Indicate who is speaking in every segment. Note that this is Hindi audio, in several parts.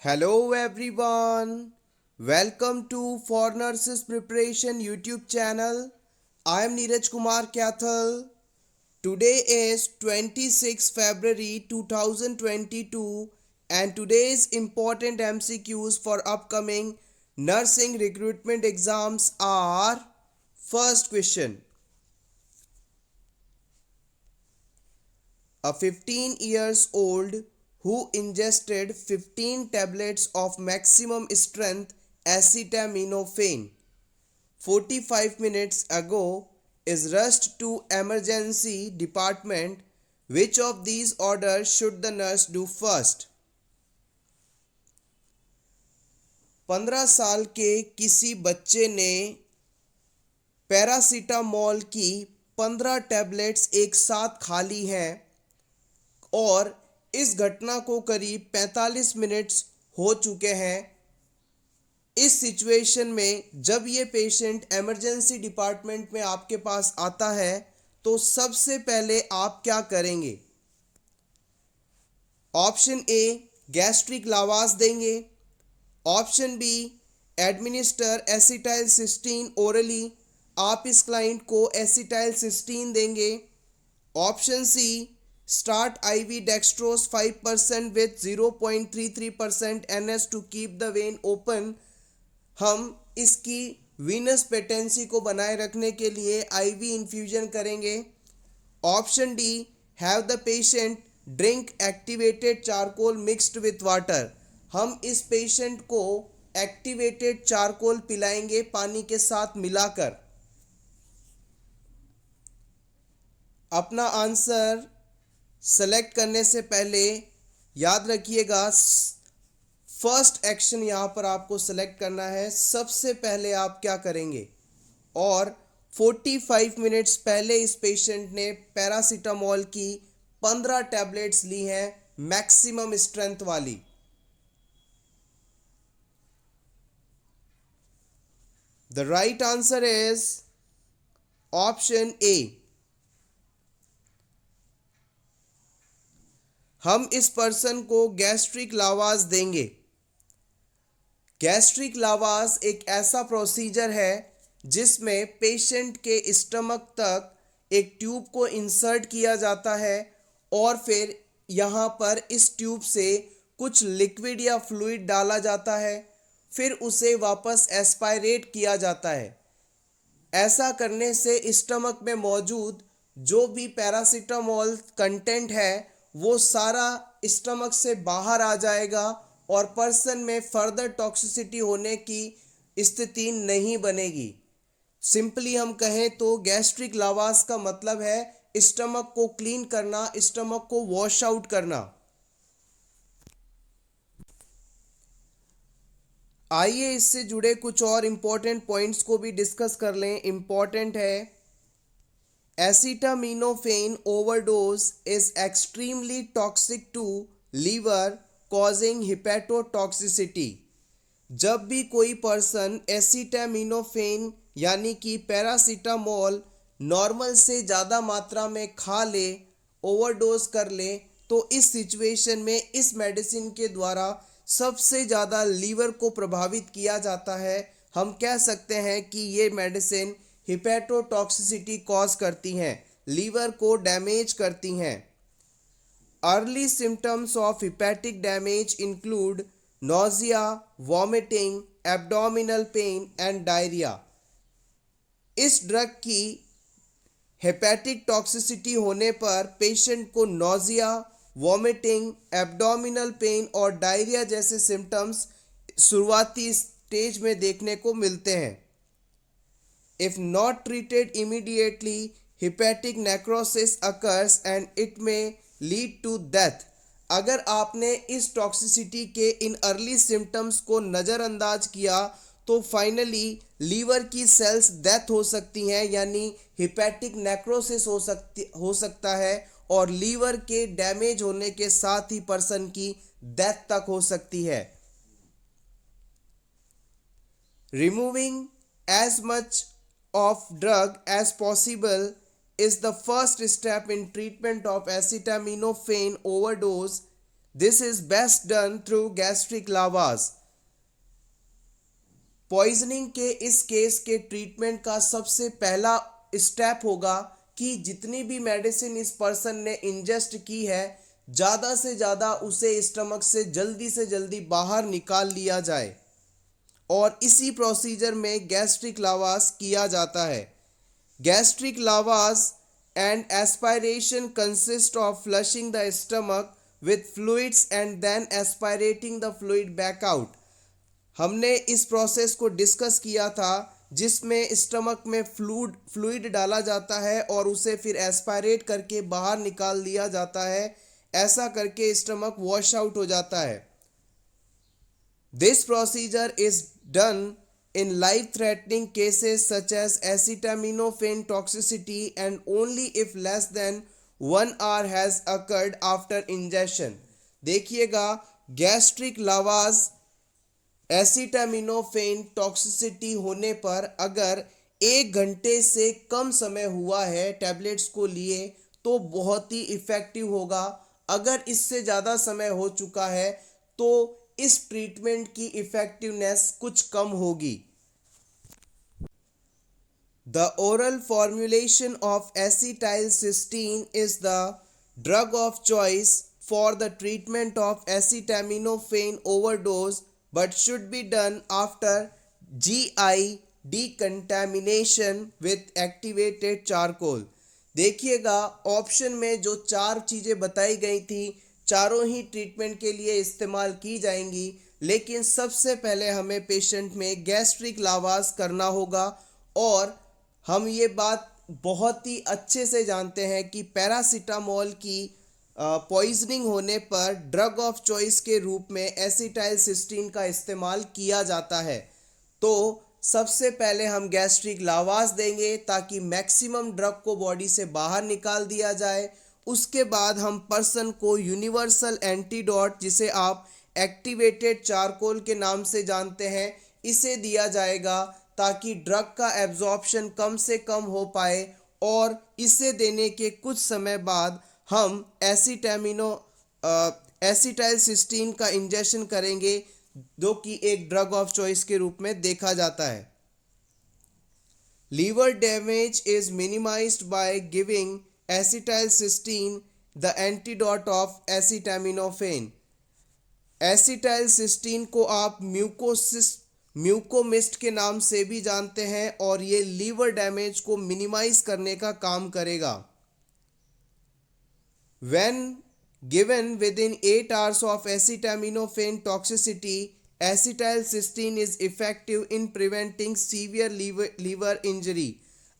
Speaker 1: Hello everyone. Welcome to For Nurses Preparation YouTube channel. I am Neeraj Kumar Kathal. Today is 26 February 2022 and today's important MCQs for upcoming nursing recruitment exams are: first question. A 15 years old who ingested 15 tablets of maximum strength acetaminophen 45 minutes ago is rushed to emergency department. Which of these orders should the nurse do first? 15 साल के किसी बच्चे ने पैरासीटामोल की 15 टैबलेट्स एक साथ खा ली हैं और इस घटना को करीब 45 मिनट्स हो चुके हैं। इस सिचुएशन में जब ये पेशेंट इमरजेंसी डिपार्टमेंट में आपके पास आता है तो सबसे पहले आप क्या करेंगे? ऑप्शन ए गैस्ट्रिक लावास देंगे, option B administer acetylcysteine orally, आप इस क्लाइंट को एसिटाइलसिस्टीन देंगे, option C start IV dextrose 5% with 0.33% NS to keep the vein open, हम इसकी वीनस पेटेंसी को बनाए रखने के लिए IV इन्फ्यूजन करेंगे, option D have the patient drink activated charcoal mixed with water, हम इस पेशेंट को एक्टिवेटेड चारकोल पिलाएंगे पानी के साथ मिलाकर। अपना आंसर सेलेक्ट करने से पहले याद रखिएगा फर्स्ट एक्शन यहाँ पर आपको सेलेक्ट करना है। सबसे पहले आप क्या करेंगे? और 45 मिनट्स पहले इस पेशेंट ने पैरासीटामोल की 15 टैबलेट्स ली हैं मैक्सिमम स्ट्रेंथ वाली। The right answer is option ए। हम इस पर्सन को गैस्ट्रिक लावास देंगे। गैस्ट्रिक लावास एक ऐसा प्रोसीजर है जिसमें पेशेंट के स्टमक तक एक ट्यूब को इंसर्ट किया जाता है और फिर यहाँ पर इस ट्यूब से कुछ लिक्विड या फ्लूइड डाला जाता है, फिर उसे वापस एस्पायरेट किया जाता है। ऐसा करने से स्टमक में मौजूद जो भी पैरासीटामोल कंटेंट है वो सारा स्टमक से बाहर आ जाएगा और पर्सन में फर्दर टॉक्सिसिटी होने की स्थिति नहीं बनेगी। सिंपली हम कहें तो गैस्ट्रिक लावास का मतलब है स्टमक को क्लीन करना, स्टमक को वॉश आउट करना। आइए इससे जुड़े कुछ और इम्पोर्टेंट पॉइंट्स को भी डिस्कस कर लें। इम्पोर्टेंट है, acetaminophen overdose is extremely toxic to liver causing hepatotoxicity। जब भी कोई पर्सन एसिटामिनोफेन यानी कि पैरासीटामोल नॉर्मल से ज़्यादा मात्रा में खा ले, ओवरडोज कर ले, तो इस सिचुएशन में इस मेडिसिन के द्वारा सबसे ज़्यादा लीवर को प्रभावित किया जाता है। हम कह सकते हैं कि ये मेडिसिन हिपैटोटॉक्सिसिटी कॉज करती हैं, लीवर को डैमेज करती हैं। Early symptoms of hepatic damage include nausea, vomiting, abdominal pain and diarrhoea. इस ड्रग की हेपेटिक टॉक्सिसिटी होने पर पेशेंट को नोजिया, वॉमिटिंग, एब्डोमिनल पेन और डायरिया जैसे सिम्टम्स शुरुआती स्टेज में देखने को मिलते हैं। If not treated immediately, hepatic necrosis occurs and it may lead to death। अगर आपने इस टॉक्सिसिटी के इन अर्ली सिम्टम्स को नज़रअंदाज किया तो फाइनली लीवर की सेल्स डेथ हो सकती हैं, यानी हिपैटिक नेक्रोसिस हो सकता है और लीवर के डैमेज होने के साथ ही पर्सन की डेथ तक हो सकती है। Removing as much of drug as possible is the first step in treatment of acetaminophen overdose. This is best done through gastric lavage. Poisoning के इस केस के ट्रीटमेंट का सबसे पहला स्टेप होगा कि जितनी भी मेडिसिन इस पर्सन ने इंजेस्ट की है ज़्यादा से ज़्यादा उसे स्टमक से जल्दी बाहर निकाल लिया जाए, और इसी प्रोसीजर में गैस्ट्रिक लावास किया जाता है। Gastric lavage and aspiration consist of flushing the stomach with fluids and then aspirating the fluid back out। हमने इस प्रोसेस को डिस्कस किया था जिसमें स्टमक में फ्लूइड डाला जाता है और उसे फिर एस्पायरेट करके बाहर निकाल दिया जाता है। ऐसा करके स्टमक वॉश आउट हो जाता है। This procedure is done in life-threatening cases such as acetaminophen toxicity and only if less than 1 hour has occurred after ingestion। देखिएगा, गैस्ट्रिक लावास एसिटामिनोफेन टॉक्सिसिटी होने पर अगर 1 घंटे से कम समय हुआ है टैबलेट्स को लिए तो बहुत ही इफ़ेक्टिव होगा। अगर इससे ज़्यादा समय हो चुका है तो इस ट्रीटमेंट की इफ़ेक्टिवनेस कुछ कम होगी। The oral formulation of acetylcysteine is the drug of choice for the treatment of acetaminophen overdose but should be done after GI decontamination with activated charcoal। देखिएगा, ऑप्शन में जो 4 चीज़ें बताई गई थी चारों ही ट्रीटमेंट के लिए इस्तेमाल की जाएंगी, लेकिन सबसे पहले हमें पेशेंट में गैस्ट्रिक लावास करना होगा। और हम ये बात बहुत ही अच्छे से जानते हैं कि पैरासीटामोल की पॉइजनिंग होने पर ड्रग ऑफ चॉइस के रूप में एसिटाइलसिस्टीन का इस्तेमाल किया जाता है। तो सबसे पहले हम गैस्ट्रिक लावास देंगे ताकि मैक्सिमम ड्रग को बॉडी से बाहर निकाल दिया जाए। उसके बाद हम पर्सन को यूनिवर्सल एंटीडोट, जिसे आप एक्टिवेटेड चारकोल के नाम से जानते हैं, इसे दिया जाएगा ताकि ड्रग का एब्जॉर्प्शन कम से कम हो पाए। और इसे देने के कुछ समय बाद हम एसिटाइलसिस्टीन का इंजेक्शन करेंगे, जो कि एक ड्रग ऑफ चॉइस के रूप में देखा जाता है। Liver damage is minimized by giving acetylcysteine, the antidote of acetaminophen. Acetylcysteine को आप म्यूकोमिस्ट के नाम से भी जानते हैं और ये लीवर डैमेज को मिनिमाइज करने का काम करेगा। When given within 8 hours of acetaminophen toxicity, acetylcysteine is effective in preventing severe liver injury।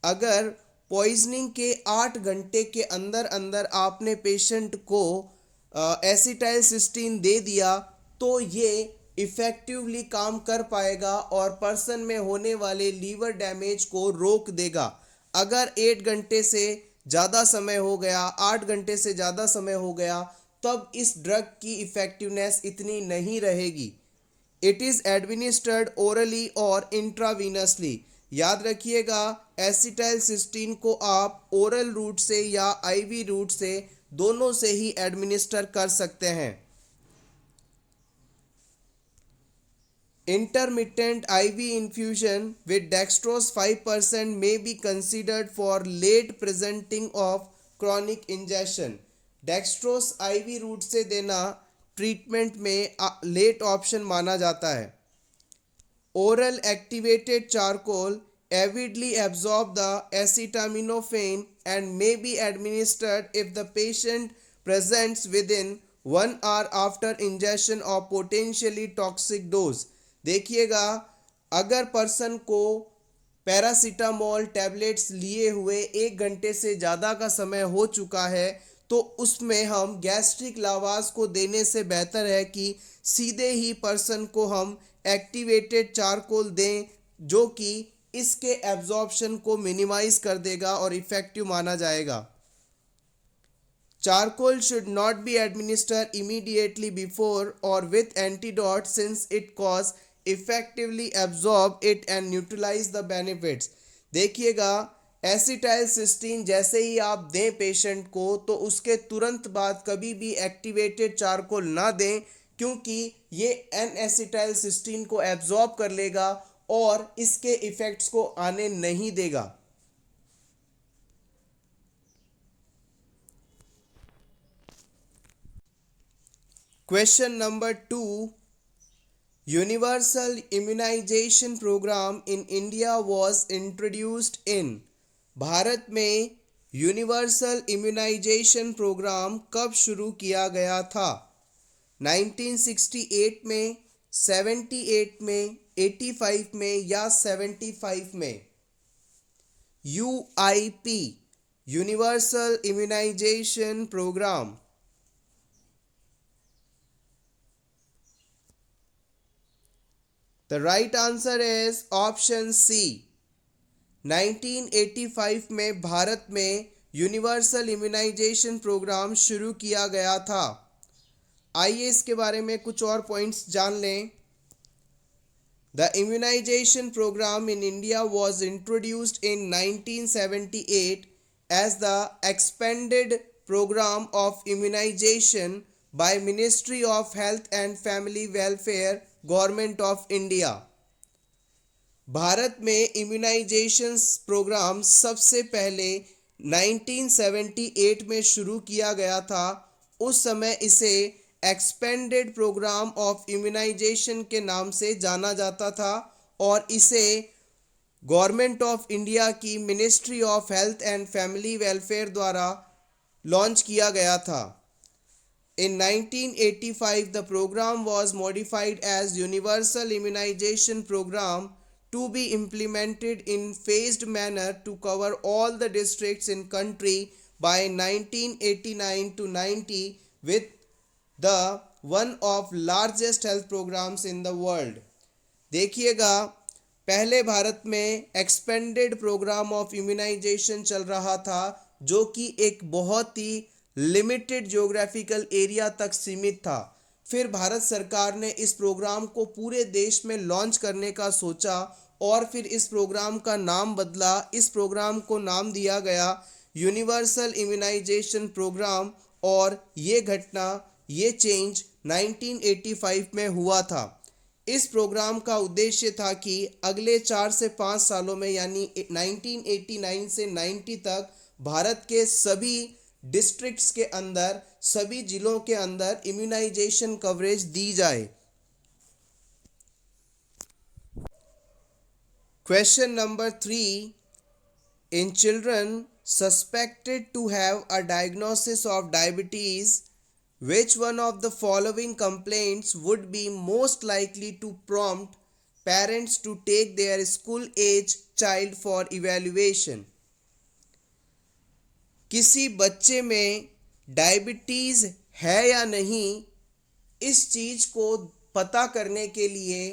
Speaker 1: अगर पॉइजनिंग के 8 घंटे के अंदर अंदर आपने पेशेंट को एसिटाइलसिस्टीन दे दिया तो ये इफ़ेक्टिवली काम कर पाएगा और पर्सन में होने वाले लीवर डैमेज को रोक देगा। अगर 8 घंटे से ज़्यादा समय हो गया, 8 घंटे से ज़्यादा समय हो गया, तब इस ड्रग की इफ़ेक्टिवनेस इतनी नहीं रहेगी। इट इज़ एडमिनिस्टर्ड ओरली और इंट्रावीनसली। याद रखिएगा, एसिटाइलसिस्टीन को आप ओरल रूट से या आईवी रूट से, दोनों से ही एडमिनिस्टर कर सकते हैं। Intermittent IV infusion with dextrose 5% may be considered for late presenting of chronic ingestion। Dextrose IV route से देना ट्रीटमेंट में लेट ऑप्शन माना जाता है। Oral activated charcoal avidly absorb the acetaminophen and may be administered if the patient presents within 1 hour after ingestion of potentially toxic dose। देखिएगा, अगर पर्सन को पैरासीटामोल टैबलेट्स लिए हुए 1 घंटे से ज़्यादा का समय हो चुका है तो उसमें हम गैस्ट्रिक लावास को देने से बेहतर है कि सीधे ही पर्सन को हम एक्टिवेटेड चारकोल दें, जो कि इसके एब्जॉर्प्शन को मिनिमाइज कर देगा और इफ़ेक्टिव माना जाएगा। Charcoal should not be administered immediately before or with antidote since it cause effectively absorb it and neutralize the benefits। देखिएगा, एसिटाइलसिस्टीन जैसे ही आप दें पेशेंट को तो उसके तुरंत बाद कभी भी एक्टिवेटेड चारकोल ना दें, क्योंकि ये एन एसिटाइलसिस्टीन को एब्जॉर्ब कर लेगा और इसके इफेक्ट्स को आने नहीं देगा। Question number 2, universal immunization programme in India was introduced in. भारत में यूनिवर्सल इम्यूनाइजेशन प्रोग्राम कब शुरू किया गया था? 1968 में, 78 में, 85 में या 75 में? UIP, universal immunization programme. The right answer is option C. 1985 में भारत में यूनिवर्सल इम्यूनाइजेशन प्रोग्राम शुरू किया गया था। आइए इसके बारे में कुछ और पॉइंट्स जान लें। The immunization program in India was introduced in 1978 as the expanded program of immunization by Ministry of Health and Family Welfare, Government of India। Bharat में इम्यूनाइजेशन प्रोग्राम सबसे पहले 1978 में शुरू किया गया था। उस समय इसे एक्सपेंडेड प्रोग्राम ऑफ इम्यूनाइजेशन के नाम से जाना जाता था और इसे गवर्नमेंट ऑफ इंडिया की ministry of health and family welfare द्वारा लॉन्च किया गया था। In 1985, the program was modified as Universal Immunization Program to be implemented in phased manner to cover all the districts in country by 1989 to 90, with the one of largest health programs in the world। देखिएगा, पहले भारत में एक्सपेंडेड प्रोग्राम ऑफ इम्यूनाइजेशन चल रहा था जो कि एक बहुत ही लिमिटेड ज्योग्राफिकल एरिया तक सीमित था। फिर भारत सरकार ने इस प्रोग्राम को पूरे देश में लॉन्च करने का सोचा और फिर इस प्रोग्राम का नाम बदला। इस प्रोग्राम को नाम दिया गया यूनिवर्सल इम्यूनाइजेशन प्रोग्राम और ये चेंज 1985 में हुआ था। इस प्रोग्राम का उद्देश्य था कि अगले 4 से 5 सालों में यानी 1989 से 90 तक भारत के सभी डिस्ट्रिक्ट्स के अंदर, सभी जिलों के अंदर इम्यूनाइजेशन कवरेज दी जाए। Question number 3, in children suspected to have a diagnosis of diabetes, which one of the following complaints would be most likely to prompt parents to take their school age child for evaluation? किसी बच्चे में डायबिटीज़ है या नहीं, इस चीज़ को पता करने के लिए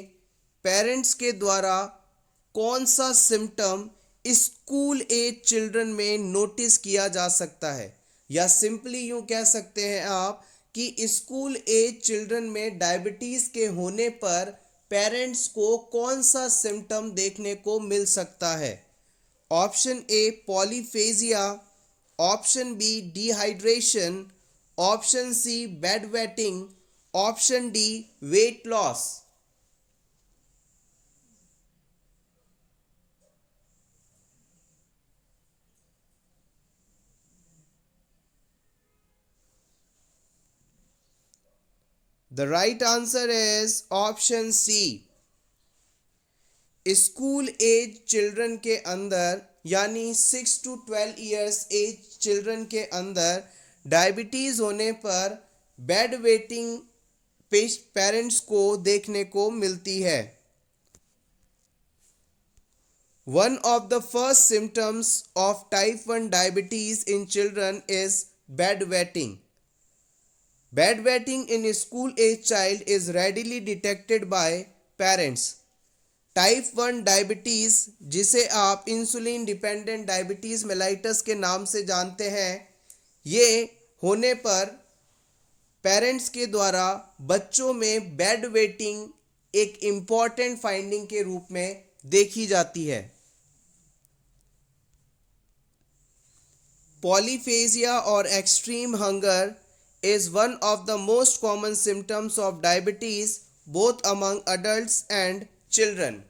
Speaker 1: पेरेंट्स के द्वारा कौन सा सिम्टम स्कूल एज चिल्ड्रन में नोटिस किया जा सकता है, या सिंपली यूँ कह सकते हैं आप कि स्कूल एज चिल्ड्रन में डायबिटीज़ के होने पर पेरेंट्स को कौन सा सिम्टम देखने को मिल सकता है? Option A polyphagia, option B dehydration, option C bed wetting, option D weight loss. The right answer is option C. School age children के अंदर यानी 6 to 12 ईयर्स एज चिल्ड्रन के अंदर डायबिटीज़ होने पर बेड वेटिंग पेरेंट्स को देखने को मिलती है। One of the first symptoms of type 1 diabetes in children is bed wetting. Bed wetting in a school age child is readily detected by parents. Type 1 diabetes, जिसे आप इंसुलिन डिपेंडेंट डायबिटीज़ मेलाइटस के नाम से जानते हैं, ये होने पर पेरेंट्स के द्वारा बच्चों में बेड वेटिंग एक इम्पॉर्टेंट फाइंडिंग के रूप में देखी जाती है। Polyphagia or extreme hunger is one of the most common symptoms of diabetes both among adults and children.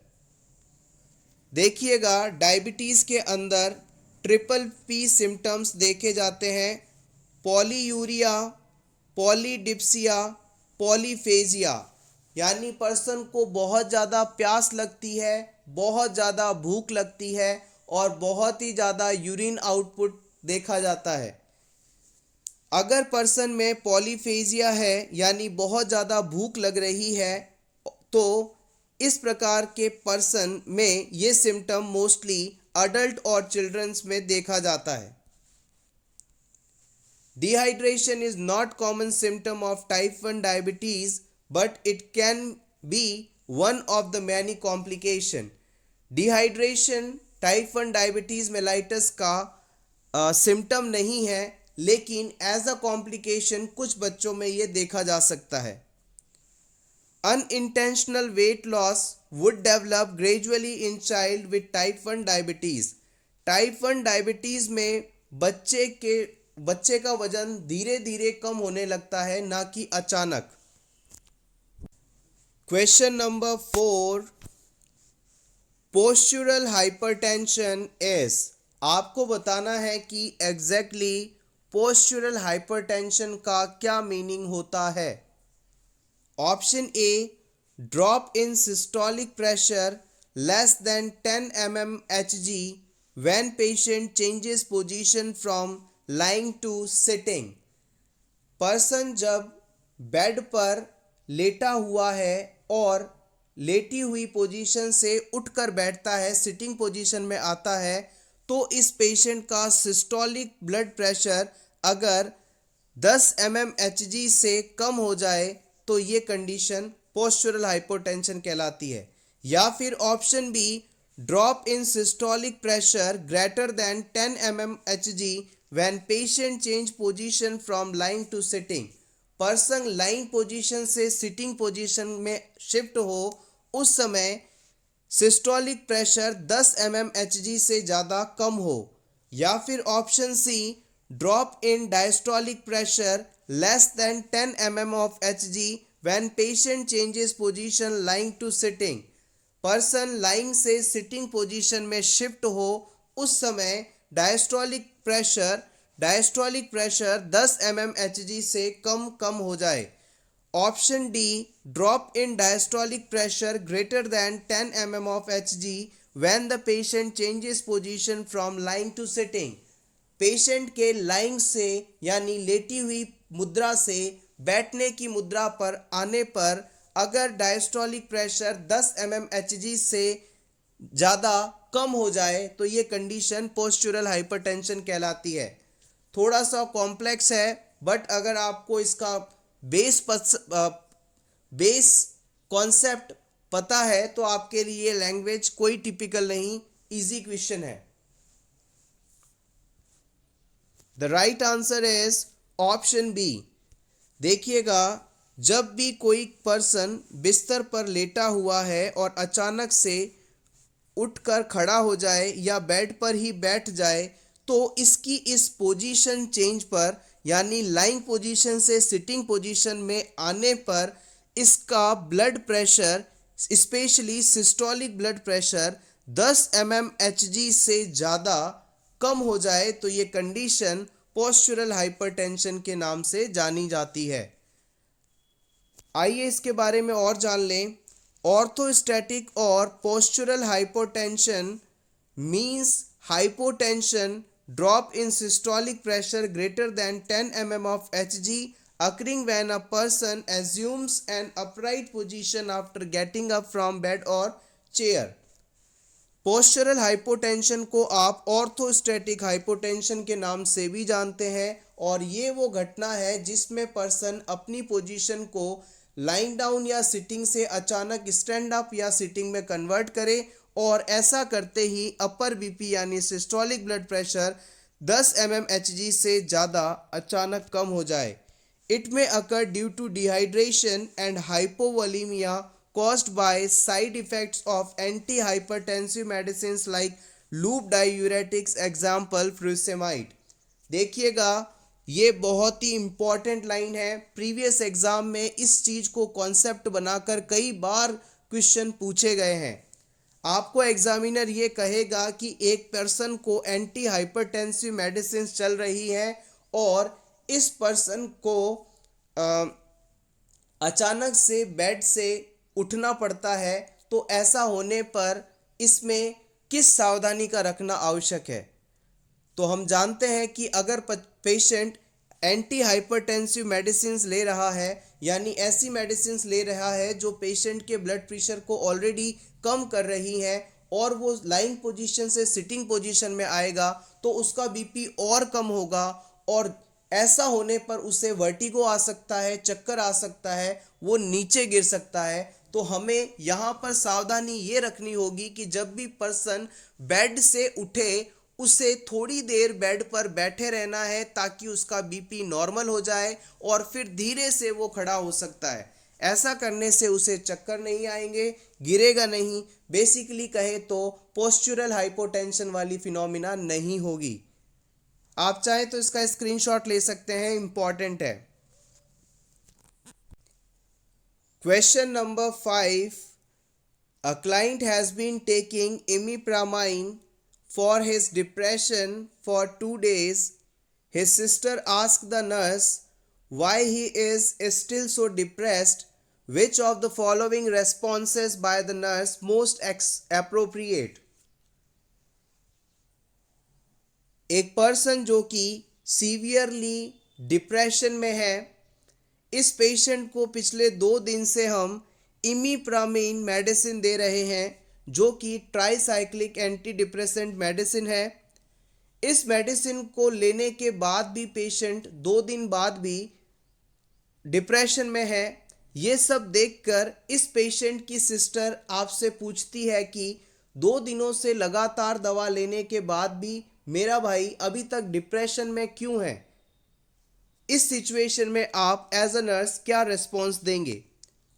Speaker 1: देखिएगा डायबिटीज़ के अंदर ट्रिपल पी सिम्टम्स देखे जाते हैं: पॉलीयूरिया, पॉलीडिप्सिया, पॉलीफेजिया। यानी पर्सन को बहुत ज़्यादा प्यास लगती है, बहुत ज़्यादा भूख लगती है और बहुत ही ज़्यादा यूरिन आउटपुट देखा जाता है। अगर पर्सन में पॉलीफेजिया है यानी बहुत ज़्यादा भूख लग रही है तो इस प्रकार के पर्सन में ये सिम्टम मोस्टली अडल्ट और चिल्ड्रंस में देखा जाता है। Dehydration is not common symptom of type 1 diabetes but it can be one of the many complication. Dehydration type 1 diabetes mellitus का सिम्टम नहीं है, लेकिन एज अ कॉम्प्लिकेशन कुछ बच्चों में ये देखा जा सकता है। Unintentional weight loss would develop gradually in child with type 1 diabetes. Type 1 diabetes में बच्चे का वजन धीरे धीरे कम होने लगता है, ना कि अचानक। Question number 4, postural hypertension is. आपको बताना है कि एग्जैक्टली पोस्चुरल हाइपरटेंशन का क्या मीनिंग होता है। Option A, drop in systolic pressure less than 10 mmHg when patient changes position from lying to sitting. Person जब बेड पर लेटा हुआ है और लेटी हुई पोजीशन से उठकर बैठता है, सिटिंग पोजीशन में आता है, तो इस पेशेंट का सिस्टोलिक ब्लड प्रेशर अगर 10 mmHg से कम हो जाए तो ये कंडीशन पोस्चुरल हाइपोटेंशन कहलाती है। या फिर option B, drop in systolic pressure greater than 10 mmHg when patient change position from lying to sitting. Person lying position से सिटिंग पोजीशन में शिफ्ट हो उस समय सिस्टोलिक प्रेशर 10 mmHg से ज़्यादा कम हो। या फिर option C, drop in diastolic pressure less than 10 mm of Hg when patient changes position lying to sitting। Person lying से सिटिंग पोजीशन में शिफ्ट हो उस समय डायस्टोलिक प्रेशर 10 mmHg से कम हो जाए। Option D, drop in diastolic pressure greater than 10 mm of Hg when the patient changes position from lying to sitting। Patient के लाइंग से यानी लेटी हुई मुद्रा से बैठने की मुद्रा पर आने पर अगर डायस्टोलिक प्रेशर 10 mmHg से ज़्यादा कम हो जाए तो ये कंडीशन पोस्चुरल हाइपरटेंशन कहलाती है। थोड़ा सा कॉम्प्लेक्स है, बट अगर आपको इसका बेस कॉन्सेप्ट पता है तो आपके लिए लैंग्वेज कोई टिपिकल नहीं, इजी क्वेश्चन है। The right answer is option B. देखिएगा, जब भी कोई पर्सन बिस्तर पर लेटा हुआ है और अचानक से उठकर खड़ा हो जाए या बेड पर ही बैठ जाए तो इसकी इस पोजीशन चेंज पर यानी लाइंग पोजीशन से सिटिंग पोजीशन में आने पर इसका blood pressure, specially systolic blood pressure 10 mmHg से ज़्यादा कम हो जाए तो ये कंडीशन पोस्चुरल हाइपरटेंशन के नाम से जानी जाती है। आइए इसके बारे में और जान लें। ऑर्थोस्टैटिक और postural hypotension means hypotension drop in systolic pressure greater than 10 mm of Hg occurring when a person assumes an upright position after getting up from bed or chair। Postural hypotension को आप ऑर्थोस्टैटिक हाइपोटेंशन के नाम से भी जानते हैं और ये वो घटना है जिसमें पर्सन अपनी पोजीशन को लाइंग डाउन या सिटिंग से अचानक स्टैंड अप या सिटिंग में कन्वर्ट करे और ऐसा करते ही अपर बीपी यानी सिस्टोलिक ब्लड प्रेशर 10 mmHg से ज़्यादा अचानक कम हो जाए। It may occur due to dehydration and hypovolemia caused by side effects of antihypertensive medicines like loop diuretics, example furosemide। देखिएगा, ये बहुत ही इम्पॉर्टेंट लाइन है। प्रीवियस एग्जाम में इस चीज़ को कॉन्सेप्ट बनाकर कई बार क्वेश्चन पूछे गए हैं। आपको एग्जामिनर ये कहेगा कि एक पर्सन को एंटी हाइपरटेंसिव मेडिसिन चल रही है और इस पर्सन को अचानक से बेड से उठना पड़ता है, तो ऐसा होने पर इसमें किस सावधानी का रखना आवश्यक है। तो हम जानते हैं कि अगर पेशेंट एंटी हाइपरटेंसिव मेडिसिन ले रहा है, यानी ऐसी मेडिसिन ले रहा है जो पेशेंट के ब्लड प्रेशर को ऑलरेडी कम कर रही है और वो लाइंग पोजीशन से सिटिंग पोजीशन में आएगा, तो उसका बीपी और कम होगा और ऐसा होने पर उसे वर्टिगो आ सकता है, चक्कर आ सकता है, वो नीचे गिर सकता है। तो हमें यहाँ पर सावधानी ये रखनी होगी कि जब भी पर्सन बेड से उठे उसे थोड़ी देर बेड पर बैठे रहना है ताकि उसका बीपी नॉर्मल हो जाए और फिर धीरे से वो खड़ा हो सकता है। ऐसा करने से उसे चक्कर नहीं आएंगे, गिरेगा नहीं। बेसिकली कहे तो पोस्चुरल हाइपोटेंशन वाली फिनोमिना नहीं होगी। आप चाहे तो इसका स्क्रीनशॉट ले सकते हैं, इंपॉर्टेंट है। Question number 5, a client has been taking imipramine for his depression for 2 days. His sister asked the nurse why he is still so depressed. Which of the following responses by the nurse most appropriate? एक पर्सन जो कि सीवियरली डिप्रेशन में है, इस पेशेंट को पिछले 2 दिन से हम इमिप्रामाइन मेडिसिन दे रहे हैं जो कि ट्राईसाइक्लिक एंटी डिप्रेसेंट मेडिसिन है। इस मेडिसिन को लेने के बाद भी पेशेंट 2 दिन बाद भी डिप्रेशन में है। ये सब देखकर इस पेशेंट की सिस्टर आपसे पूछती है कि 2 दिनों से लगातार दवा लेने के बाद भी मेरा भाई अभी तक डिप्रेशन में क्यों है। इस सिचुएशन में आप एज अ नर्स क्या रिस्पॉन्स देंगे?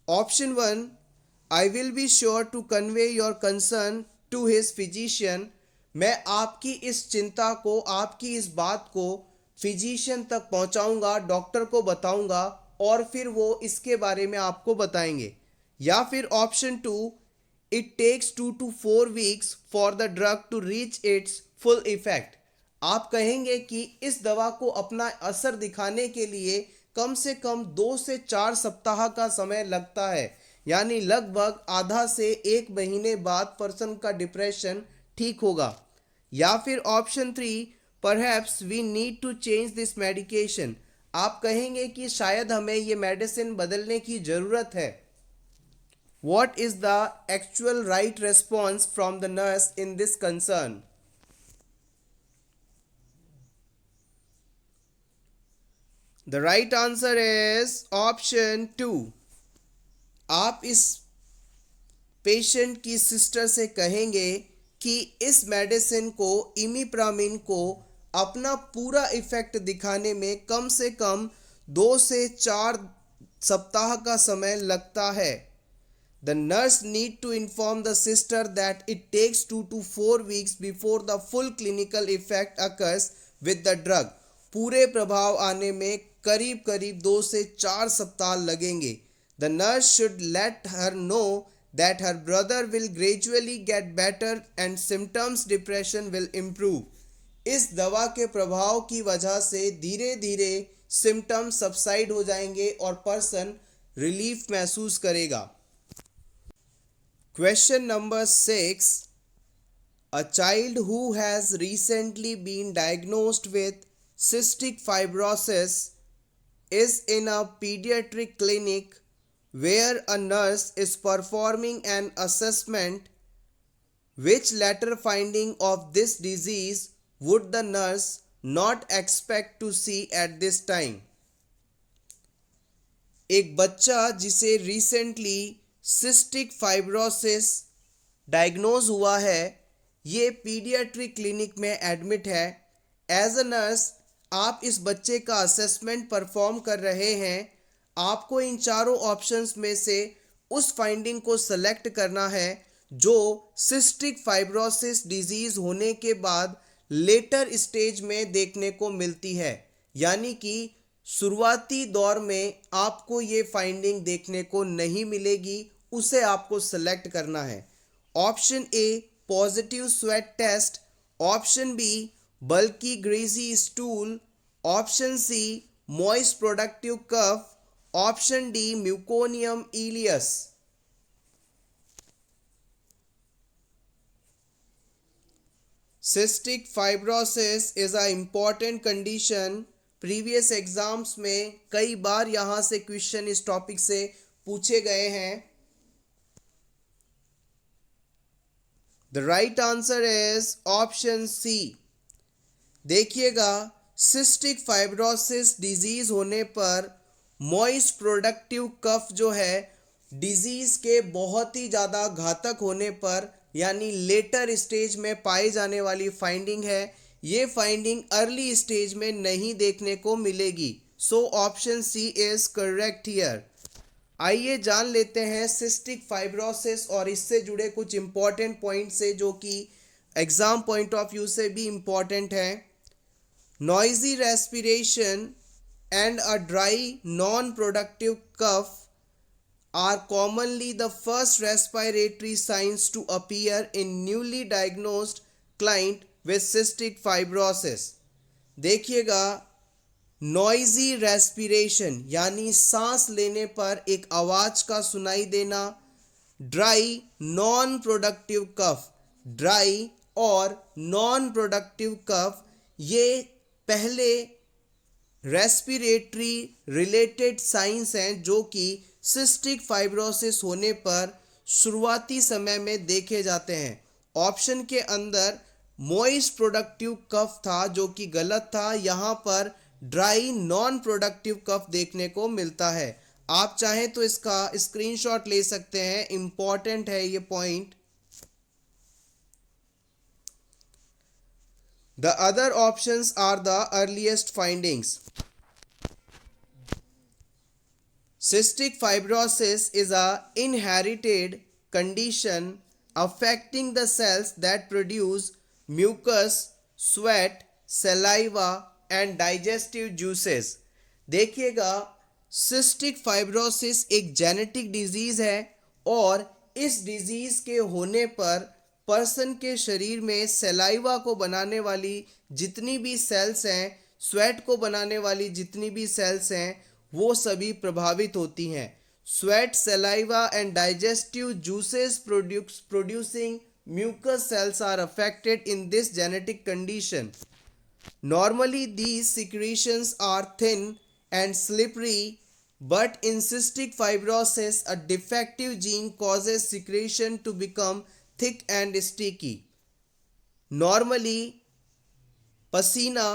Speaker 1: Option 1, I will be sure to convey your concern to his physician. मैं आपकी इस चिंता को, आपकी इस बात को फिजिशियन तक पहुंचाऊंगा, डॉक्टर को बताऊंगा और फिर वो इसके बारे में आपको बताएंगे। या फिर option 2, it takes 2 to 4 weeks for the drug to reach its full effect. आप कहेंगे कि इस दवा को अपना असर दिखाने के लिए कम से कम 2 से 4 सप्ताह का समय लगता है, यानी लगभग आधा से 1 महीने बाद पर्सन का डिप्रेशन ठीक होगा। या फिर option 3, perhaps we need to change this medication. आप कहेंगे कि शायद हमें ये मेडिसिन बदलने की ज़रूरत है। What is the actual right response from the nurse in this concern? The right answer is option 2. आप इस पेशेंट की सिस्टर से कहेंगे कि इस मेडिसिन को, इमिप्रामाइन को अपना पूरा इफेक्ट दिखाने में कम से कम 2 से 4 सप्ताह का समय लगता है। The nurse need to inform the sister that it takes 2 to 4 weeks before the full clinical effect occurs with the drug. पूरे प्रभाव आने में करीब करीब 2 से 4 सप्ताह लगेंगे। The nurse should let her know that her brother will gradually get better and symptoms depression will improve. इस दवा के प्रभाव की वजह से धीरे धीरे सिम्टम सबसाइड हो जाएंगे और पर्सन रिलीफ महसूस करेगा। Question number 6. A child who has recently been diagnosed with cystic fibrosis is in a pediatric clinic where a nurse is performing an assessment. Which latter finding of this disease would the nurse not expect to see at this time? एक बच्चा जिसे रिसेंटली सिस्टिक फाइब्रोसिस डायग्नोज हुआ है, ये पीडियाट्रिक क्लिनिक में एडमिट है। एज अ नर्स आप इस बच्चे का असेसमेंट परफॉर्म कर रहे हैं। आपको इन चारों ऑप्शंस में से उस फाइंडिंग को सेलेक्ट करना है जो सिस्टिक फाइब्रोसिस डिजीज़ होने के बाद लेटर स्टेज में देखने को मिलती है, यानी कि शुरुआती दौर में आपको ये फाइंडिंग देखने को नहीं मिलेगी, उसे आपको सेलेक्ट करना है। Option A positive sweat test, option B bulky greasy stool, option C moist productive cough, option D meconium ileus. Cystic fibrosis is a important condition. Previous exams में कई बार यहाँ से क्वेश्चन इस टॉपिक से पूछे गए हैं। The right answer is option C. देखिएगा, सिस्टिक फाइब्रोसिस डिजीज होने पर मॉइस्ट प्रोडक्टिव कफ जो है डिजीज के बहुत ही ज़्यादा घातक होने पर यानी लेटर स्टेज में पाई जाने वाली फाइंडिंग है। ये फाइंडिंग अर्ली स्टेज में नहीं देखने को मिलेगी। So option C is correct here. आइए जान लेते हैं सिस्टिक फाइब्रोसिस और इससे जुड़े कुछ इंपॉर्टेंट पॉइंट से जो कि एग्जाम पॉइंट ऑफ व्यू से भी इंपॉर्टेंट है। Noisy respiration and a dry non-productive cough are commonly the first respiratory signs to appear in newly diagnosed client with cystic fibrosis। देखिएगा, नॉइजी रेस्पिरेशन यानी सांस लेने पर एक आवाज का सुनाई देना, dry non productive cough, dry और नॉन प्रोडक्टिव कफ ये पहले रेस्पिरेटरी रिलेटेड साइंस हैं जो कि सिस्टिक फाइब्रोसिस होने पर शुरुआती समय में देखे जाते हैं। ऑप्शन के अंदर मॉइस्ट प्रोडक्टिव कफ था जो कि गलत था, यहाँ पर ड्राई नॉन प्रोडक्टिव कफ देखने को मिलता है। आप चाहें तो इसका स्क्रीनशॉट ले सकते हैं, इंपॉर्टेंट है ये point. The other options are the earliest findings. Cystic fibrosis is a inherited condition affecting the cells that produce mucus, sweat, saliva and digestive juices। देखिएगा, सिस्टिक फाइब्रोसिस एक जेनेटिक डिजीज है और इस डिजीज के होने पर पर्सन के शरीर में सलाइवा को बनाने वाली जितनी भी सेल्स हैं, स्वेट को बनाने वाली जितनी भी सेल्स हैं, वो सभी प्रभावित होती हैं। Sweat, saliva and digestive juices producing mucus cells are affected in this genetic condition. Normally these secretions are thin and slippery, but in cystic fibrosis a defective gene causes secretion to become thick and sticky। Normally पसीना,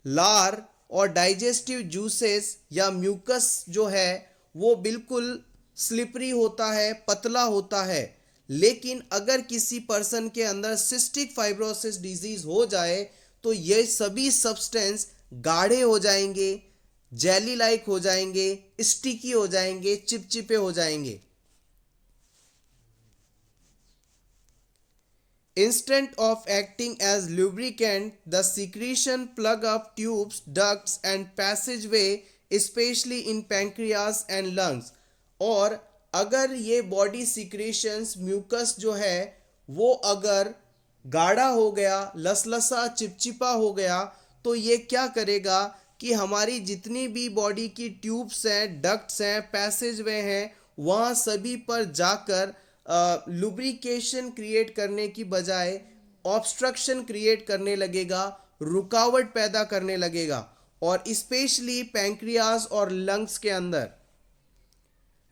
Speaker 1: लार और डाइजेस्टिव जूसेस या म्यूकस जो है वो बिल्कुल स्लिपरी होता है, पतला होता है। लेकिन अगर किसी पर्सन के अंदर सिस्टिक फाइब्रोसिस डिजीज हो जाए तो ये सभी सब्सटेंस गाढ़े हो जाएंगे, जेली लाइक हो जाएंगे, स्टिकी हो जाएंगे, चिपचिपे हो जाएंगे। Instead of acting as lubricant, the secretion plug up tubes, ducts and passageway, especially in pancreas and lungs। और अगर ये बॉडी सिक्रेशंस म्यूकस जो है वो अगर गाढ़ा हो गया, लसलसा चिपचिपा हो गया, तो ये क्या करेगा कि हमारी जितनी भी बॉडी की ट्यूब्स हैं, डक्ट्स हैं, पैसेजवे हैं, वहाँ सभी पर जाकर लुब्रिकेशन क्रिएट करने की बजाय ऑब्स्ट्रक्शन क्रिएट करने लगेगा, रुकावट पैदा करने लगेगा, और स्पेशली पैंक्रियाज और लंग्स के अंदर।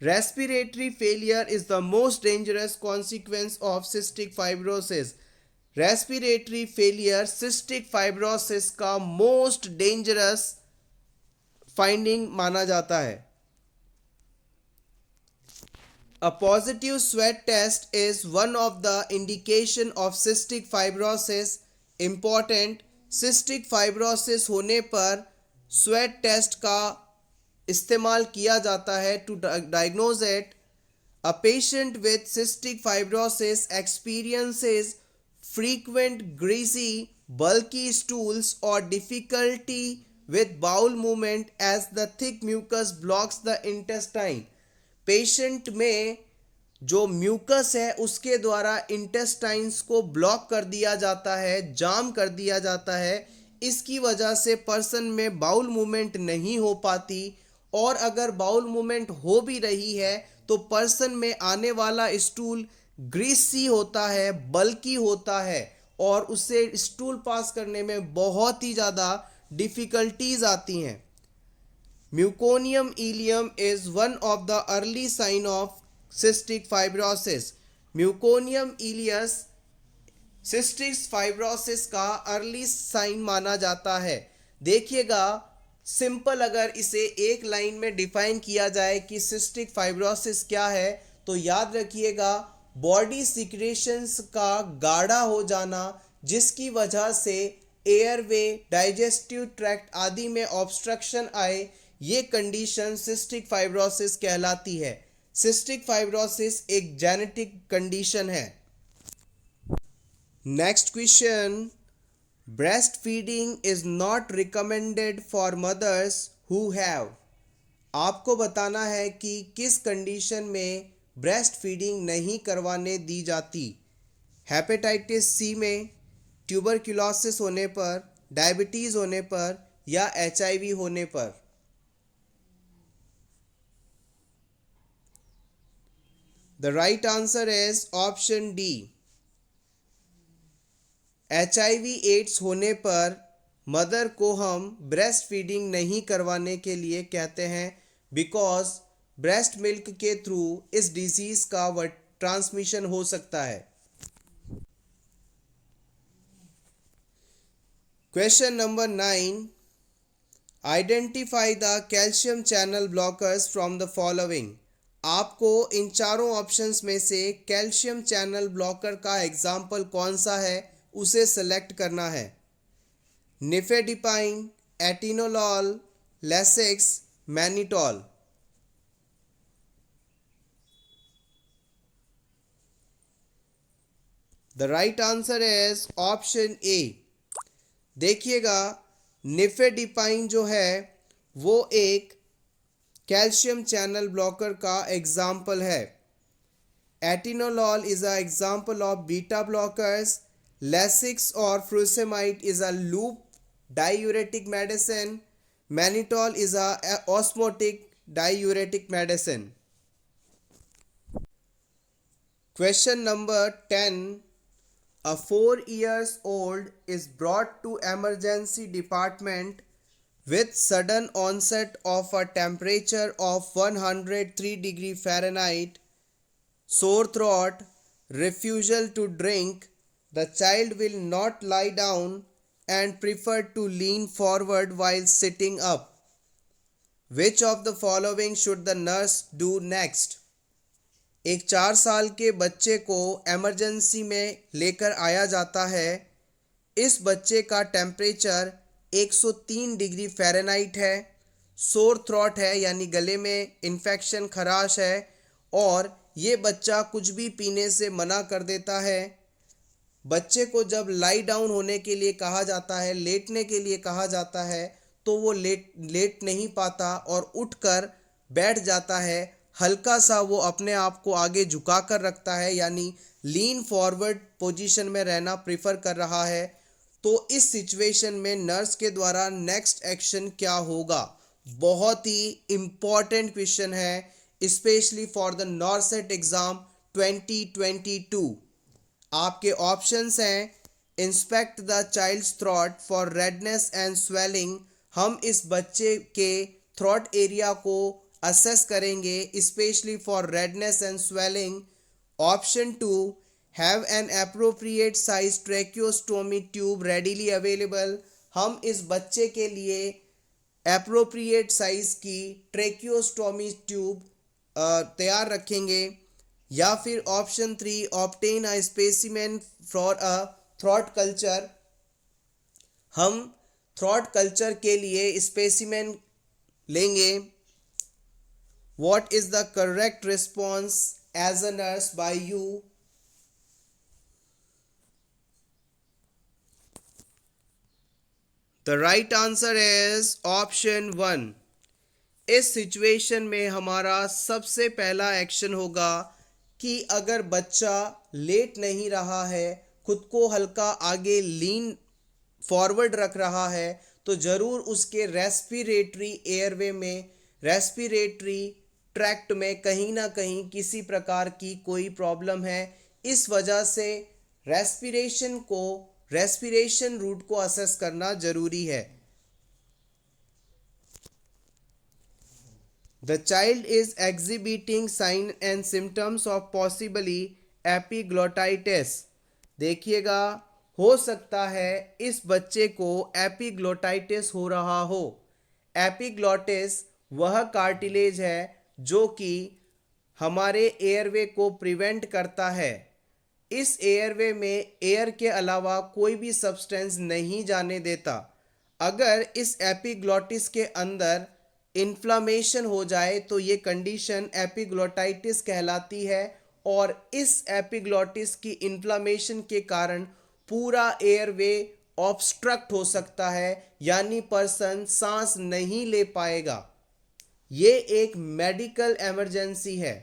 Speaker 1: Respiratory failure is the most dangerous consequence of cystic fibrosis. Respiratory failure cystic fibrosis का मोस्ट डेंजरस फाइंडिंग माना जाता है। A positive sweat test is one of the indication of cystic fibrosis। Important, cystic fibrosis होने पर sweat test का इस्तेमाल किया जाता है to diagnose it। A patient with cystic fibrosis experiences frequent greasy bulky stools or difficulty with bowel movement as the thick mucus blocks the intestine. Patient में जो म्यूकस है उसके द्वारा इंटेस्टाइन्स को ब्लॉक कर दिया जाता है, जाम कर दिया जाता है। इसकी वजह से पर्सन में बाउल मूवमेंट नहीं हो पाती, और अगर बाउल मूवमेंट हो भी रही है तो पर्सन में आने वाला स्टूल ग्रीसी होता है, बल्की होता है, और उससे स्टूल पास करने में बहुत ही ज़्यादा डिफ़िकल्टीज आती हैं। Meconium ileum is one of the early sign of cystic fibrosis. Meconium ileus cystic fibrosis का अर्ली साइन माना जाता है। देखिएगा, सिंपल अगर इसे एक लाइन में डिफाइन किया जाए कि सिस्टिक फाइब्रोसिस क्या है, तो याद रखिएगा, बॉडी सिक्रेशंस का गाढ़ा हो जाना जिसकी वजह से एयरवे, डाइजेस्टिव ट्रैक्ट आदि में ऑब्स्ट्रक्शन आए, ये कंडीशन सिस्टिक फाइब्रोसिस कहलाती है। सिस्टिक फाइब्रोसिस एक जेनेटिक कंडीशन है। Next question, breast feeding is not recommended for mothers who have. आपको बताना है कि किस कंडीशन में ब्रेस्ट फीडिंग नहीं करवाने दी जाती। हेपेटाइटिस सी में, ट्यूबरक्लोसिस होने पर, डायबिटीज़ होने पर, या एचआईवी होने पर। The right answer is option D. HIV AIDS होने पर मदर को हम ब्रेस्ट फीडिंग नहीं करवाने के लिए कहते हैं, बिकॉज ब्रेस्ट मिल्क के थ्रू इस डिजीज़ का ट्रांसमिशन हो सकता है। Question number 9, identify the calcium channel blockers from the following. आपको इन चारों ऑप्शंस में से कैल्शियम चैनल ब्लॉकर का एग्जाम्पल कौन सा है उसे सेलेक्ट करना है। Nifedipine, atenolol, Lasix, mannitol. The right answer is option A. देखिएगा, निफेडिपाइन जो है वो एक कैल्शियम चैनल ब्लॉकर का एग्जाम्पल है। Atenolol is a example of beta blockers. Lasix और frusemide is a loop diuretic medicine. Mannitol is a osmotic diuretic medicine. Question number 10. A 4 years old is brought to emergency department with sudden onset of a temperature of 103 degree Fahrenheit, sore throat, refusal to drink. The child will not lie down and prefer to lean forward while sitting up. Which of the following should the nurse do next? एक 4 साल के बच्चे को एमरजेंसी में लेकर आया जाता है। इस बच्चे का टेम्परेचर 103 डिग्री फ़ारेनहाइट है, सोर थ्रॉट है यानी गले में इन्फेक्शन, खराश है, और ये बच्चा कुछ भी पीने से मना कर देता है। बच्चे को जब लाई डाउन होने के लिए कहा जाता है, लेटने के लिए कहा जाता है, तो वो लेट नहीं पाता और उठकर बैठ जाता है। हल्का सा वो अपने आप को आगे झुका कर रखता है, यानी लीन फॉरवर्ड पोजीशन में रहना प्रेफर कर रहा है। तो इस सिचुएशन में नर्स के द्वारा नेक्स्ट एक्शन क्या होगा? बहुत ही इम्पॉर्टेंट क्वेश्चन है, specially for the NORCET exam 2022। आपके ऑप्शंस हैं, inspect the child's throat for redness and swelling. हम इस बच्चे के थ्रॉट एरिया को असेस करेंगे, specially for redness and swelling. Option 2, have an appropriate size tracheostomy tube readily available. हम इस बच्चे के लिए अप्रोप्रिएट साइज की ट्रैकियोस्टोमी ट्यूब तैयार रखेंगे। या फिर option 3, obtain a specimen for a throat culture. हम थ्रॉट कल्चर के लिए स्पेसिमेन लेंगे। What is the correct response as a nurse by you? The right answer is option 1। इस सिचुएशन में हमारा सबसे पहला एक्शन होगा कि अगर बच्चा लेट नहीं रहा है, खुद को हल्का आगे लीन फॉरवर्ड रख रहा है, तो ज़रूर उसके रेस्पिरेटरी एयरवे में, रेस्पिरेटरी ट्रैक्ट में कहीं ना कहीं किसी प्रकार की कोई प्रॉब्लम है। इस वजह से रेस्पिरेशन रूट को असेस करना ज़रूरी है। The child is exhibiting signs and symptoms of possibly epiglottitis। देखिएगा, हो सकता है इस बच्चे को एपिग्लोटाइटिस हो रहा हो। एपिग्लॉटिस वह कार्टिलेज है जो कि हमारे एयरवे को प्रिवेंट करता है। इस एयरवे में एयर के अलावा कोई भी सब्सटेंस नहीं जाने देता। अगर इस एपिग्लॉटिस के अंदर इन्फ्लामेशन हो जाए तो ये कंडीशन एपिग्लोटाइटिस कहलाती है, और इस एपिग्लॉटिस की इन्फ्लामेशन के कारण पूरा एयरवे ऑब्स्ट्रक्ट हो सकता है, यानी पर्सन सांस नहीं ले पाएगा। ये एक मेडिकल इमरजेंसी है।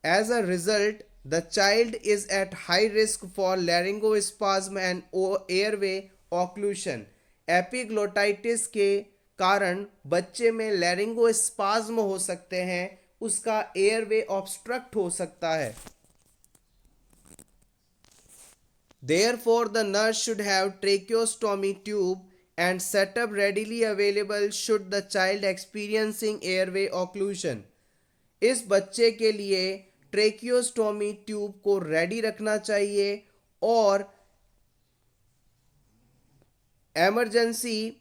Speaker 1: As a result, the child is at high risk for laryngospasm and airway occlusion। Epiglottitis के कारण बच्चे में लैरिंगोस्पाज्म हो सकते हैं, उसका एयरवे ऑब्स्ट्रक्ट हो सकता है। Therefore, the nurse should have tracheostomy tube and setup readily available should the child experiencing airway occlusion। इस बच्चे के लिए ट्रेकियोस्टोमी ट्यूब को रेडी रखना चाहिए और इमरजेंसी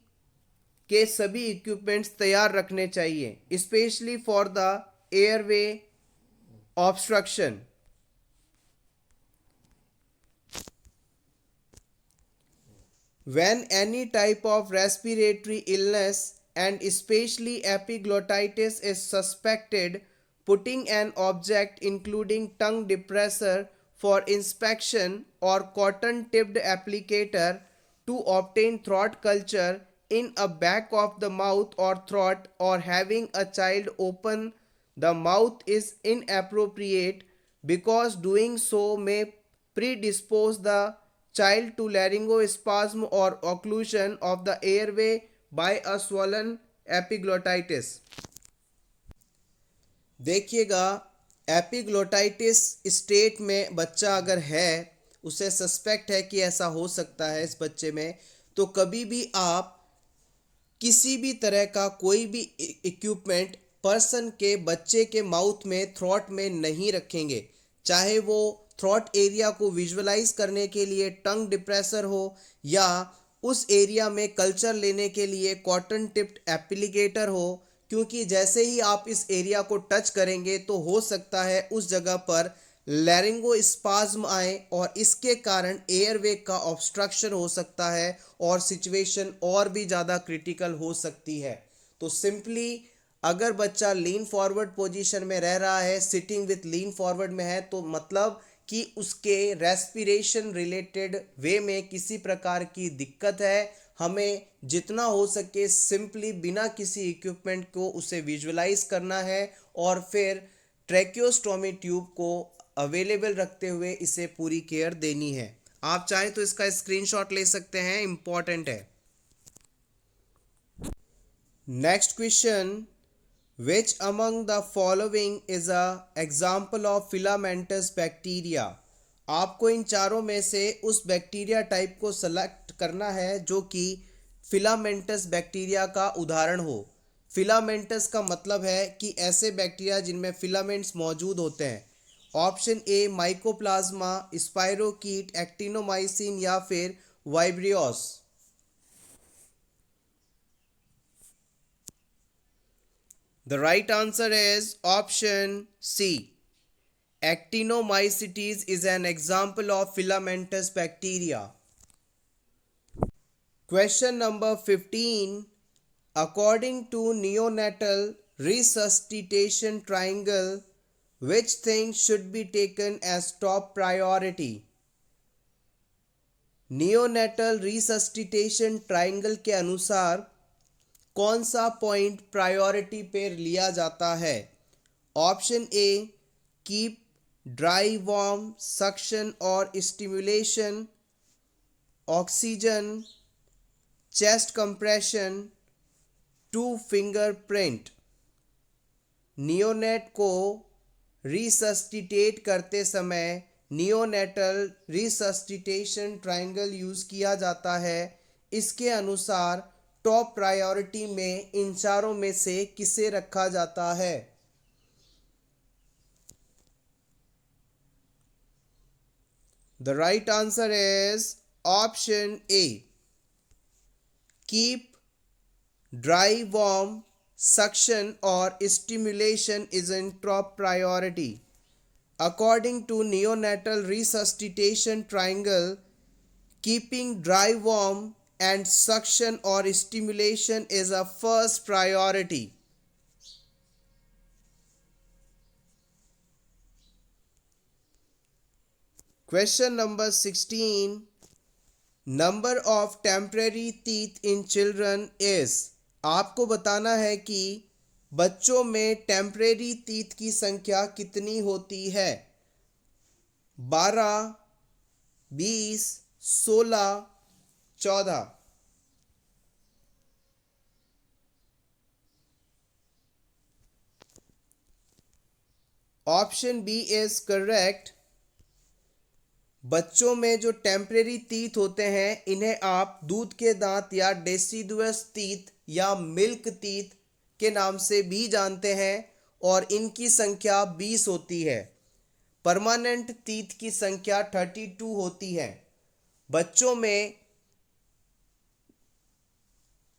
Speaker 1: के सभी इक्विपमेंट्स तैयार रखने चाहिए, specially for the airway obstruction. When any type of respiratory illness and especially epiglottitis is suspected, putting an object including tongue depressor for inspection or cotton tipped applicator to obtain throat culture in a back of the mouth or throat, or having a child open the mouth is inappropriate because doing so may predispose the child to laryngospasm or occlusion of the airway by a swollen epiglottitis। देखिएगा, एपिग्लोटाइटिस स्टेट में बच्चा अगर है, उसे सस्पेक्ट है कि ऐसा हो सकता है इस बच्चे में, तो कभी भी आप किसी भी तरह का कोई भी इक्विपमेंट पर्सन के बच्चे के माउथ में, थ्रॉट में नहीं रखेंगे, चाहे वो थ्रॉट एरिया को विजुअलाइज करने के लिए टंग डिप्रेसर हो या उस एरिया में कल्चर लेने के लिए कॉटन टिप्ड एप्लीकेटर हो, क्योंकि जैसे ही आप इस एरिया को टच करेंगे तो हो सकता है उस जगह पर लैरिंगोस्पाज्म आए और इसके कारण एयरवे का ऑब्स्ट्रक्शन हो सकता है और सिचुएशन और भी ज़्यादा क्रिटिकल हो सकती है। तो सिंपली अगर बच्चा लीन फॉरवर्ड पोजीशन में रह रहा है, सिटिंग विथ लीन फॉरवर्ड में है, तो मतलब कि उसके रेस्पिरेशन रिलेटेड वे में किसी प्रकार की दिक्कत है। हमें जितना हो सके सिंपली बिना किसी इक्विपमेंट को उसे विजुअलाइज करना है और फिर ट्रैकियोस्टोमी ट्यूब को अवेलेबल रखते हुए इसे पूरी केयर देनी है। आप चाहें तो इसका स्क्रीनशॉट ले सकते हैं, इंपॉर्टेंट है। Next question, Which among the following is a example of filamentous bacteria? आपको इन चारों में से उस बैक्टीरिया टाइप को सेलेक्ट करना है जो कि फिलामेंटस बैक्टीरिया का उदाहरण हो। फिलामेंटस का मतलब है कि ऐसे बैक्टीरिया जिनमें फिलामेंट्स मौजूद होते हैं। Option A mycoplasma, spirochaete, actinomycin या फिर वाइब्रियोस। The right answer is option C. Actinomycetes is an example of filamentous bacteria. Question number 15. According to neonatal resuscitation triangle, which thing should be taken as top priority? Neonatal resuscitation triangle के अनुसार कौन सा पॉइंट प्रायोरिटी पर लिया जाता है? Option A keep dry warm suction और stimulation, oxygen, chest compression, two fingerprint. Neonate को रिसस्टिटेट करते समय नियोनेटल रिसस्टिटेशन ट्रायंगल यूज किया जाता है। इसके अनुसार टॉप प्रायोरिटी में इन चारों में से किसे रखा जाता है? The right answer is option A. Keep, dry warm, suction or stimulation is in top priority. According to neonatal resuscitation triangle, keeping dry warm and suction or stimulation is a first priority. Question number 16. Number of temporary teeth in children is. आपको बताना है कि बच्चों में टेम्परेरी टीथ की संख्या कितनी होती है? 12, 20, 16, 14। Option B is correct. बच्चों में जो टेम्परेरी टीथ होते हैं इन्हें आप दूध के दांत या डेसिडुअस टीथ या मिल्क टीथ के नाम से भी जानते हैं और इनकी संख्या 20 होती है। परमानेंट टीथ की संख्या 32 होती है। बच्चों में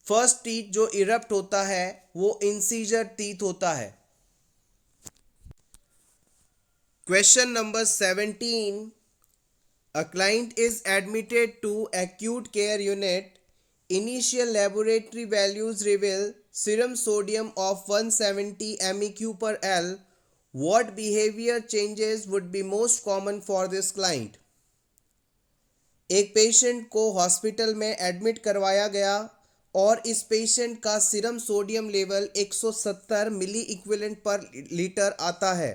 Speaker 1: फर्स्ट टीथ जो इरप्ट होता है वो इंसीजर टीथ होता है। Question number 17. A client is admitted to acute care unit. Initial laboratory values reveal serum sodium of 170 MEq per L. What behavior changes would be most common for this client? एक पेशेंट को हॉस्पिटल में एडमिट करवाया गया और इस पेशेंट का सीरम सोडियम लेवल 170 मिली इक्विवेलेंट पर लीटर आता है।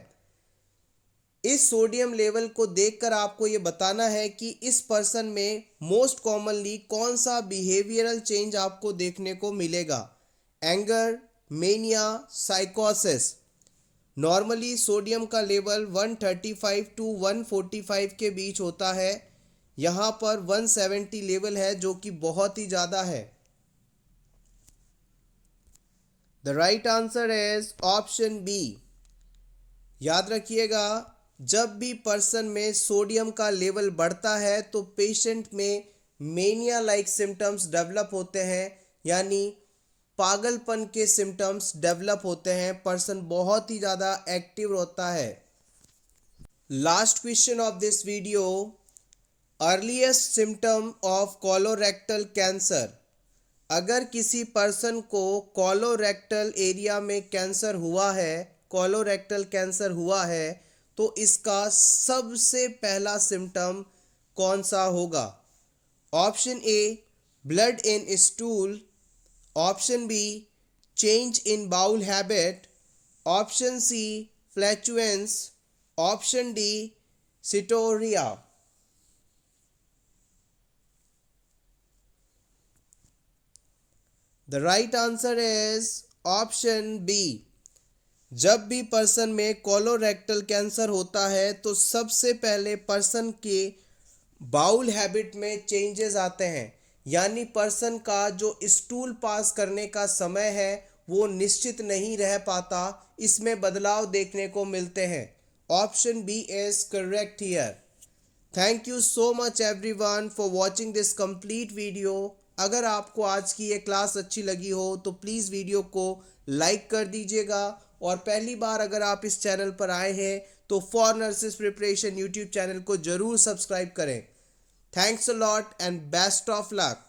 Speaker 1: इस सोडियम लेवल को देखकर आपको ये बताना है कि इस पर्सन में मोस्ट कॉमनली कौन सा बिहेवियरल चेंज आपको देखने को मिलेगा? एंगर, मेनिया, साइकोसिस। नॉर्मली सोडियम का लेवल 135 टू 145 के बीच होता है। यहाँ पर 170 लेवल है जो कि बहुत ही ज़्यादा है। The right answer is option B. याद रखिएगा, जब भी पर्सन में सोडियम का लेवल बढ़ता है तो पेशेंट में मेनिया लाइक सिम्टम्स डेवलप होते हैं, यानी पागलपन के सिम्टम्स डेवलप होते हैं। पर्सन बहुत ही ज़्यादा एक्टिव होता है। Last question of this video, earliest symptom of colorectal cancer. अगर किसी पर्सन को कोलोरेक्टल एरिया में कैंसर हुआ है, कोलोरेक्टल कैंसर हुआ है, तो इसका सबसे पहला सिम्टम कौन सा होगा? Option A blood in stool, option B change in bowel habit, option C flatulence, option D steatorrhoea. The right answer is option B. जब भी पर्सन में कोलोरेक्टल कैंसर होता है तो सबसे पहले पर्सन के बाउल हैबिट में चेंजेस आते हैं, यानी पर्सन का जो स्टूल पास करने का समय है वो निश्चित नहीं रह पाता, इसमें बदलाव देखने को मिलते हैं। Option B is correct here. Thank you so much everyone for watching this complete video. अगर आपको आज की ये क्लास अच्छी लगी हो तो प्लीज़ वीडियो को लाइक कर दीजिएगा और पहली बार अगर आप इस चैनल पर आए हैं तो for nurses preparation YouTube channel को ज़रूर सब्सक्राइब करें। Thanks a lot and best of luck.